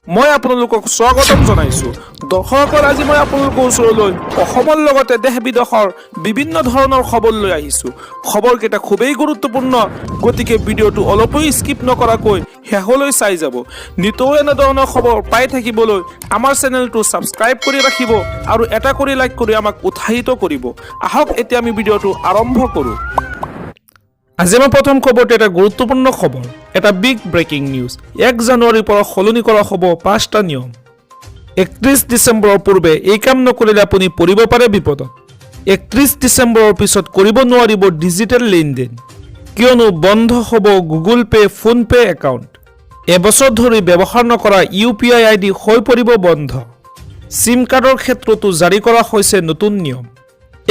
মই আপোনালোকক স্বাগতম জনাইছো। দৰ্শকসকল, আজি মই আপোনালোকৰ ওচৰলৈ অসমৰ লগতে দেশ বিদেশৰ বিভিন্ন ধৰণৰ খবৰ লৈ আহিছো। খবৰকেইটা খুবেই গুৰুত্বপূৰ্ণ, গতিকে ভিডিঅ'টো অলপো স্কিপ নকৰাকৈ শেষলৈ চাই যাব। নিতৌ এনেধৰণৰ খবৰ পাই থাকিবলৈ আমাৰ চেনেলটো ছাবস্ক্ৰাইব কৰি ৰাখিব আৰু এটা কৰি লাইক কৰি আমাক উৎসাহিত কৰিব। আহক এতিয়া আমি ভিডিঅ'টো আৰম্ভ কৰোঁ। আজি আমাৰ প্ৰথম খবৰটো এটা গুৰুত্বপূৰ্ণ খবৰ, এটা বিগ ব্ৰেকিং নিউজ। 1 জানুৱাৰীৰ পৰা সলনি কৰা হ'ব 5টা নিয়ম। 31 ডিচেম্বৰৰ পূৰ্বে এই কাম নকৰিলে আপুনি পৰিব পাৰে বিপদত। 31 ডিচেম্বৰৰ পিছত কৰিব নোৱাৰিব ডিজিটেল লেনদেন, কিয়নো বন্ধ হ'ব গুগল পে', ফোনপে' একাউণ্ট। এবছৰ ধৰি ব্যৱহাৰ নকৰা UPI ID হৈ পৰিব বন্ধ। চিম কাৰ্ডৰ ক্ষেত্ৰতো জাৰি কৰা হৈছে নতুন নিয়ম।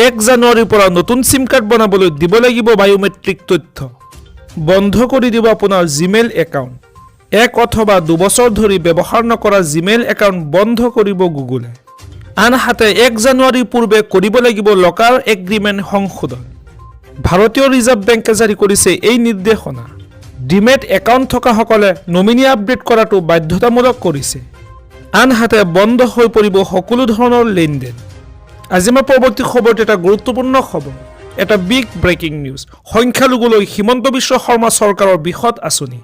1 জানুৱাৰীৰ পৰা নতুন চিম কাৰ্ড বনাবলৈ দিব লাগিব বায়োমেট্ৰিক তথ্য। বন্ধ কৰি দিব আপোনাৰ জিমেইল একাউণ্ট। 1 অথবা 2 বছৰ ধৰি ব্যৱহাৰ নকৰা জিমেইল একাউণ্ট বন্ধ কৰিব গুগলে। আনহাতে 1 জানুৱাৰীৰ পূৰ্বে কৰিব লাগিব লকাৰ এগ্ৰিমেণ্ট সংশোধন। ভাৰতীয় ৰিজাৰ্ভ বেংকে জাৰি কৰিছে এই নিৰ্দেশনা। ডিমেট একাউণ্ট থকাসকলে নমিনী আপডেট কৰাটো বাধ্যতামূলক কৰিছে। আনহাতে বন্ধ হৈ পৰিব সকলো ধৰণৰ লেনদেন। আজি আমাৰ পৰৱৰ্তী খবৰটো এটা গুৰুত্বপূৰ্ণ খবৰ, এটা big breaking news. সংখ্যালঘুলৈ Himanta Biswa Sarma চৰকাৰৰ বৃহৎ আঁচনি।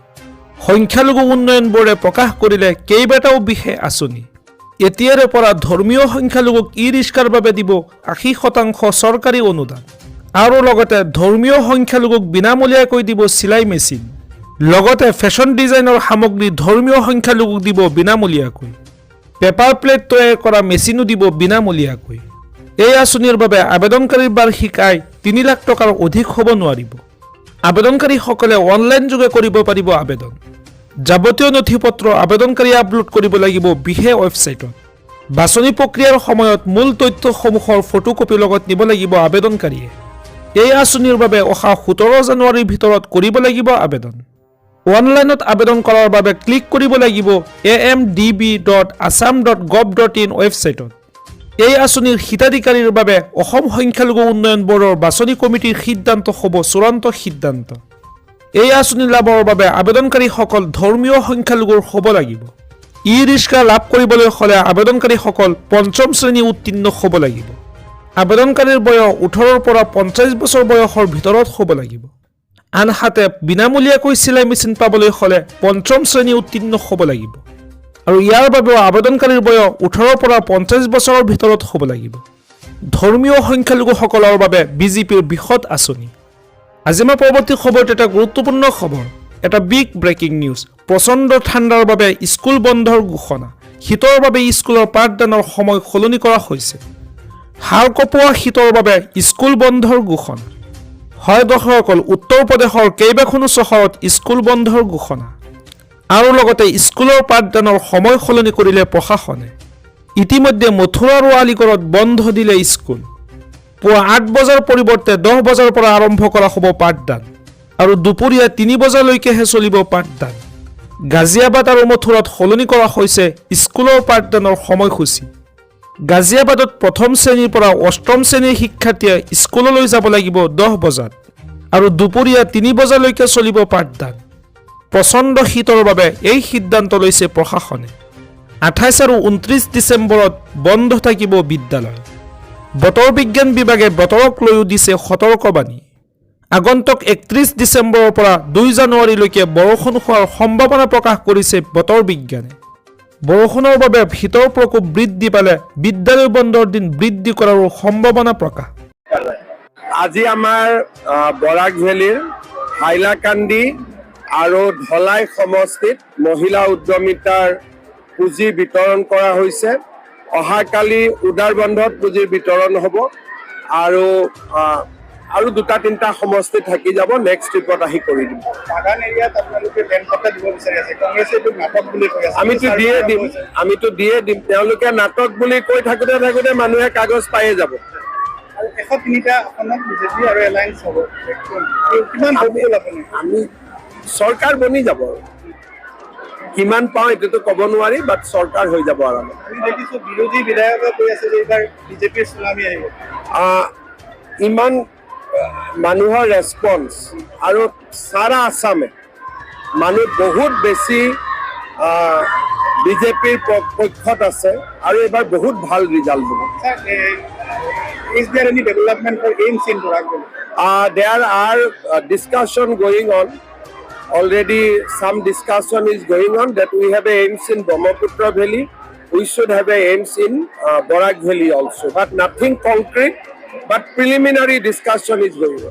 সংখ্যালঘু উন্নয়ন বোৰ্ডে প্ৰকাশ কৰিলে কেইবাটাও বিশেষ আঁচনি। এতিয়াৰে পৰা ধৰ্মীয় সংখ্যালঘুক ই-ৰিক্সাৰ বাবে দিব 80% চৰকাৰী অনুদান, আৰু লগতে ধৰ্মীয় সংখ্যালঘুক বিনামূলীয়াকৈ দিব চিলাই মেচিন। লগতে ফেশ্বন ডিজাইনৰ সামগ্ৰী ধৰ্মীয় সংখ্যালঘুক দিব বিনামূলীয়াকৈ। পেপাৰ প্লেট তৈয়াৰ কৰা মেচিনো দিব বিনামূলীয়াকৈ। এই আঁচনিৰ বাবে আবেদনকাৰীৰ বাৰ্ষিক আয় 3 লাখ টকাৰ অধিক হ'ব নোৱাৰিব। আবেদনকাৰীসকলে অনলাইন যোগে কৰিব পাৰিব আবেদন। যাৱতীয় নথিপত্ৰ আবেদনকাৰীয়ে আপলোড কৰিব লাগিব বিশেষ ৱেবছাইটত। বাছনি প্ৰক্ৰিয়াৰ সময়ত মূল তথ্যসমূহৰ ফটোকপি লগত নিব লাগিব আবেদনকাৰীয়ে। এই আঁচনিৰ বাবে অহা 17 জানুৱাৰীৰ ভিতৰত কৰিব লাগিব আবেদন। অনলাইনত আবেদন কৰাৰ বাবে ক্লিক কৰিব লাগিব amdb.assam.gov.in ৱেবছাইটত। এই আঁচনিৰ হিতাধিকাৰীৰ বাবে অসম সংখ্যালঘু উন্নয়ন বৰ্ডৰ বাছনি কমিটিৰ সিদ্ধান্ত হ'ব চূড়ান্ত সিদ্ধান্ত। এই আঁচনি লাভৰ বাবে আবেদনকাৰীসকল ধৰ্মীয় সংখ্যালঘুৰ হ'ব লাগিব। ই-ৰিক্সা লাভ কৰিবলৈ হ'লে আবেদনকাৰীসকল 5ম শ্ৰেণী উত্তীৰ্ণ হ'ব লাগিব। আবেদনকাৰীৰ বয়স 18ৰ পৰা 50 বছৰ বয়সৰ ভিতৰত হ'ব লাগিব। আনহাতে বিনামূলীয়াকৈ চিলাই মেচিন পাবলৈ হ'লে 5ম শ্ৰেণী উত্তীৰ্ণ হ'ব লাগিব, আৰু ইয়াৰ বাবেও আবেদনকাৰীৰ বয়স 18ৰ পৰা 50 বছৰৰ ভিতৰত হ'ব লাগিব। ধৰ্মীয় সংখ্যালঘুসকলৰ বাবে বিজেপিৰ বৃহৎ আঁচনি। আজি আমাৰ পৰৱৰ্তী খবৰটো এটা গুৰুত্বপূৰ্ণ খবৰ, এটা বিগ ব্ৰেকিং নিউজ। প্ৰচণ্ড ঠাণ্ডাৰ বাবে স্কুল বন্ধৰ ঘোষণা। শীতৰ বাবে স্কুলৰ পাঠদানৰ সময় সলনি কৰা হৈছে। হাড় কঁপোৱা শীতৰ বাবে স্কুল বন্ধৰ ঘোষণা। হয় দৰ্শকসকল, উত্তৰ প্ৰদেশৰ কেইবাখনো চহৰত স্কুল বন্ধৰ ঘোষণা, আৰু লগতে স্কুলৰ পাঠদানৰ সময় সলনি কৰিলে প্ৰশাসনে। ইতিমধ্যে মথুৰা আৰু আলিগড়ত বন্ধ দিলে স্কুল। পুৱা 8 বজাৰ পৰিৱৰ্তে 10 বজাৰ পৰা আৰম্ভ কৰা হ'ব পাঠদান, আৰু দুপৰীয়া 3 বজালৈকেহে চলিব পাঠদান। গাজিয়াবাদ আৰু মথুৰাত সলনি কৰা হৈছে স্কুলৰ পাঠদানৰ সময়সূচী। গাজিয়াবাদত 1ম শ্ৰেণীৰ পৰা 8ম শ্ৰেণীৰ শিক্ষাৰ্থীয়ে স্কুললৈ যাব লাগিব 10 বজাত, আৰু দুপৰীয়া 3 বজালৈকে চলিব পাঠদান। প্ৰচণ্ড শীতৰ বাবে এই সিদ্ধান্ত লৈছে প্ৰশাসনে। 28 আৰু 29 ডিচেম্বৰত বন্ধ থাকিব বিদ্যালয়। বতৰ বিজ্ঞান বিভাগে বতৰক লৈও দিছে সতৰ্কবাণী। আগন্তুক 31 ডিচেম্বৰৰ পৰা 2 জানুৱাৰীলৈকে বৰষুণ হোৱাৰ সম্ভাৱনা প্ৰকাশ কৰিছে বতৰ বিজ্ঞানে। বৰষুণৰ বাবে শীতৰ প্ৰকোপ বৃদ্ধি পালে বিদ্যালয় বন্ধৰ দিন বৃদ্ধি কৰাৰো সম্ভাৱনা প্ৰকাশ। আজি আমাৰ বৰাক ভেলীৰ হাইলাকান্দি আৰু ধলাই সমষ্টিত মহিলা উদ্যমিতাৰ পুঁজি বিতৰণ কৰা হৈছে। অহাকালি উদাৰ বন্ধত পুঁজিৰ বিতৰণ হ'ব, আৰু 2-3টা সমষ্টি থাকি যাব। নেক্সট ট্ৰিপত আহি কৰি দিম। বাগান এৰিয়াত আপোনালোকে লেণ্ড কটা দিব বিচাৰি আছে, কংগ্ৰেছে এইটো নাটক বুলি কৈ আছে। আমিতো দিয়ে দিম। তেওঁলোকে নাটক বুলি কৈ থাকোঁতে মানুহে কাগজ পায়ে যাব। আৰু 103টা আসনত বিজেপি আৰু এলায়েন্স হ'ব। কিমান হ'বগৈ আপুনি? আমি চৰকাৰ বনি যাব। কিমান পাওঁ এইটোতো ক'ব নোৱাৰি, বাট চৰকাৰ হৈ যাব আৰামত। আমি দেখিছোঁ বিৰোধী বিধায়কে কৈ আছে যে এইবাৰ বিজেপিৰ চুনামি আহিব। ইমান মানুহৰ ৰেছপন্স, আৰু সাৰা আসামে মানুহ বহুত বেছি বিজেপিৰ পক্ষত আছে আৰু এইবাৰ বহুত ভাল ৰিজাল্ট হ'ব। Is there any development for AIIMS in Borak Valley? There are discussion going on. Already some discussion is going on that we have a AIIMS in Brahmaputra Valley. We should have a AIIMS in Borak Valley also, but nothing concrete. But preliminary discussion is going on.